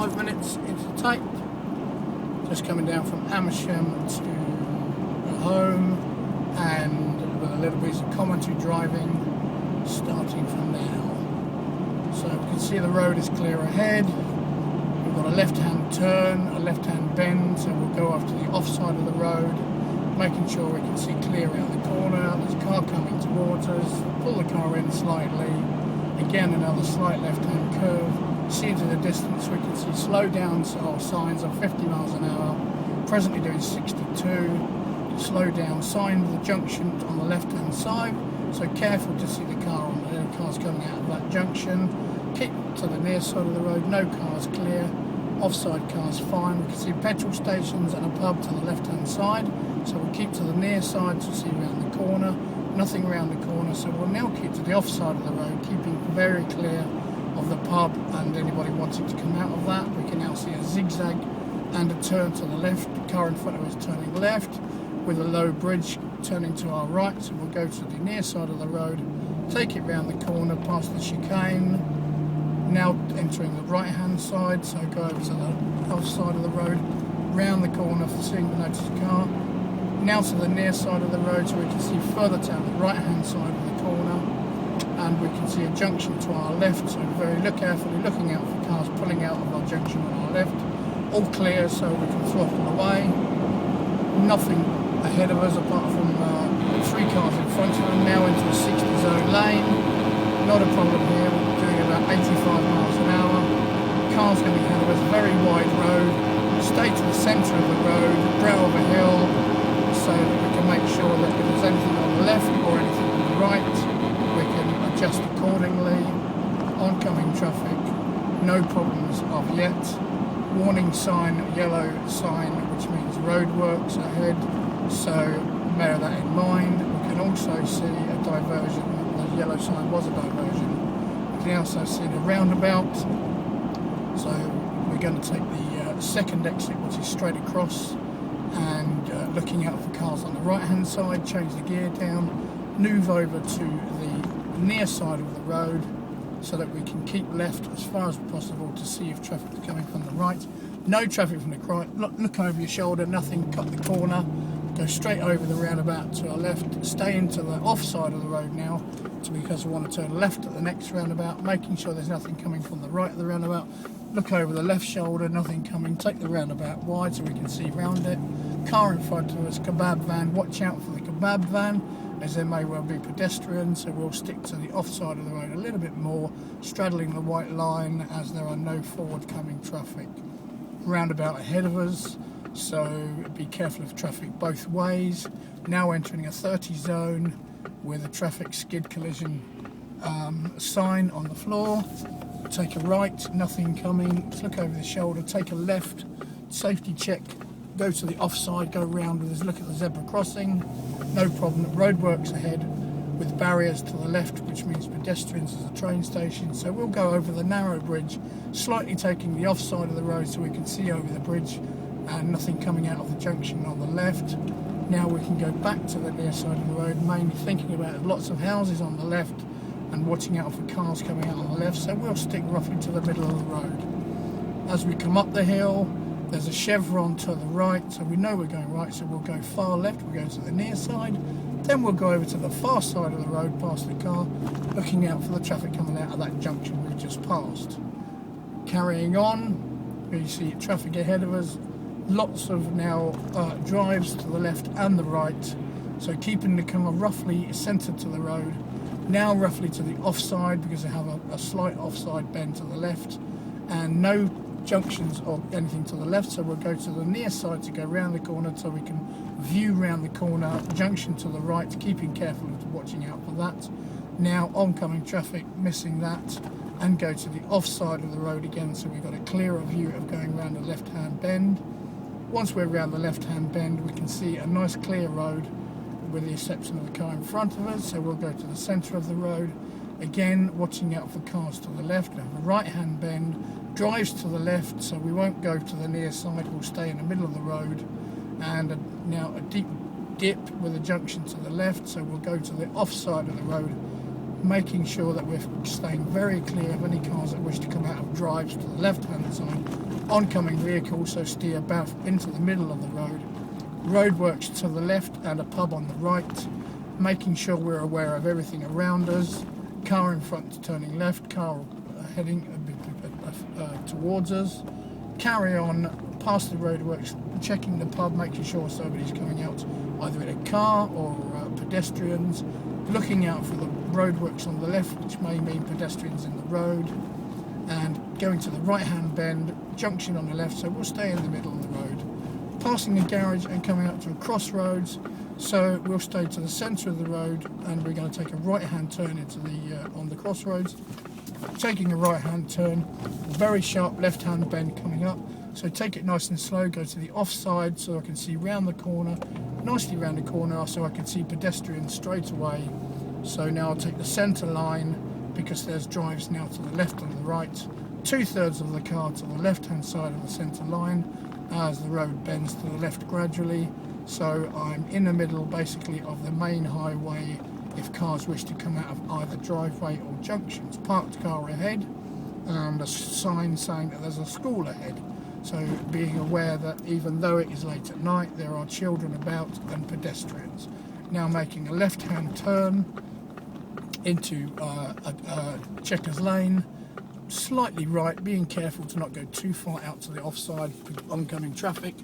5 minutes into tape. Just coming down from Amersham to home, and with a little bit of commentary driving starting from now. So we can see the road is clear ahead. We've got a left-hand turn, a left-hand bend, so we'll go off to the off-side of the road, making sure we can see clear around the corner. There's a car coming towards us. Pull the car in slightly. Again, another slight left-hand curve. See into the distance, we can see slow down signs of 50 miles an hour. Presently doing 62. Slow down sign of the junction on the left-hand side. So careful to see the cars coming out of that junction. Keep to the near side of the road. No cars clear. Offside cars fine. We can see petrol stations and a pub to the left-hand side. So we'll keep to the near side to see around the corner. Nothing around the corner. So we'll now keep to the offside of the road, keeping very clear of the pub and anybody wanting to come out of that. We can now see a zigzag and a turn to the left. The car in front of us turning left with a low bridge turning to our right. So we'll go to the near side of the road, take it round the corner past the chicane. Now entering the right hand side, so go over to the off side of the road, round the corner for seeing the noticed car. Now to the near side of the road, so we can see further down the right hand side of the corner, and we can see a junction to our left, so look carefully, looking out for cars pulling out of our junction on our left. All clear, so we can throttle away. Nothing ahead of us apart from 3 cars in front of them. Now into a 60 zone lane. Not a problem here. We're doing about 85 miles an hour. Cars going to be ahead of us. Very wide road. Stay to the centre of the road, brow of a hill, so that we can make sure that if there's anything on the left or anything on the right, we can adjust accordingly. Oncoming traffic, no problems of yet. Warning sign, yellow sign, which means roadworks ahead, so bear that in mind. We can also see a diversion. The yellow sign was a diversion. We can also see the roundabout, so we're going to take the second exit, which is straight across, and looking out for cars on the right hand side, change the gear down, move over to the near side of the road, so that we can keep left as far as possible to see if traffic is coming from the right. No traffic from the right. Look over your shoulder, nothing, cut the corner, go straight over the roundabout to our left, stay into the off side of the road now, because we want to turn left at the next roundabout, making sure there's nothing coming from the right of the roundabout. Look over the left shoulder, nothing coming, take the roundabout wide so we can see round it. Car in front of us, kebab van, watch out for the kebab van, as there may well be pedestrians, so we'll stick to the off side of the road a little bit more, straddling the white line as there are no forward coming traffic. Roundabout ahead of us, so be careful of traffic both ways. Now entering a 30 zone with a traffic skid collision sign on the floor. Take a right, nothing coming, just look over the shoulder, take a left, safety check, go to the offside, go round with us, look at the zebra crossing, no problem. Roadworks ahead with barriers to the left, which means pedestrians as a train station, so we'll go over the narrow bridge, slightly taking the offside of the road so we can see over the bridge, and nothing coming out of the junction on the left. Now we can go back to the near side of the road, mainly thinking about lots of houses on the left and watching out for cars coming out on the left, so we'll stick roughly to the middle of the road. As we come up the hill, there's a chevron to the right, so we know we're going right, so we'll go far left, we'll go to the near side, then we'll go over to the far side of the road past the car, looking out for the traffic coming out of that junction we've just passed. Carrying on, you see traffic ahead of us, lots of now drives to the left and the right, so keeping the car roughly centred to the road, now roughly to the offside because they have a slight offside bend to the left, and no junctions or anything to the left, so we'll go to the near side to go round the corner so we can view round the corner, junction to the right, keeping careful of watching out for that. Now oncoming traffic, missing that, and go to the off side of the road again, so we've got a clearer view of going round the left hand bend. Once we're around the left hand bend, we can see a nice clear road with the exception of the car in front of us, so we'll go to the centre of the road, again watching out for cars to the left. We have a right hand bend, drives to the left, so we won't go to the near side, we'll stay in the middle of the road, and now a deep dip with a junction to the left, so we'll go to the off side of the road, making sure that we're staying very clear of any cars that wish to come out of drives to the left hand side, oncoming vehicles, so steer back into the middle of the road, roadworks to the left and a pub on the right, making sure we're aware of everything around us, car in front turning left, car heading towards us, carry on past the roadworks, checking the pub, making sure somebody's coming out either in a car or pedestrians, looking out for the roadworks on the left, which may mean pedestrians in the road, and going to the right hand bend, junction on the left, so we'll stay in the middle of the road, passing a garage and coming up to a crossroads, so we'll stay to the centre of the road, and we're going to take a right hand turn into the on the crossroads, taking a right hand turn, very sharp left hand bend coming up, so take it nice and slow, go to the offside so I can see round the corner, nicely round the corner so I can see pedestrians straight away. So now I'll take the centre line because there's drives now to the left and the right, 2/3 of the car to the left hand side of the centre line as the road bends to the left gradually, so I'm in the middle basically of the main highway if cars wish to come out of either driveway or junctions. Parked car ahead and a sign saying that there's a school ahead. So being aware that even though it is late at night, there are children about and pedestrians. Now making a left-hand turn into a checkers lane, slightly right, being careful to not go too far out to the offside with oncoming traffic.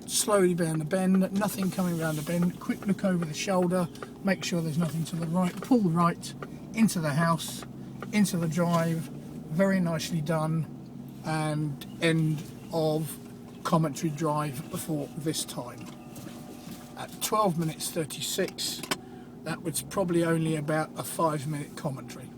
Slowly down the bend, nothing coming around the bend, quick look over the shoulder, make sure there's nothing to the right, pull right into the house, into the drive, very nicely done, and end of commentary drive for this time. At 12 minutes 36, that was probably only about a 5-minute commentary.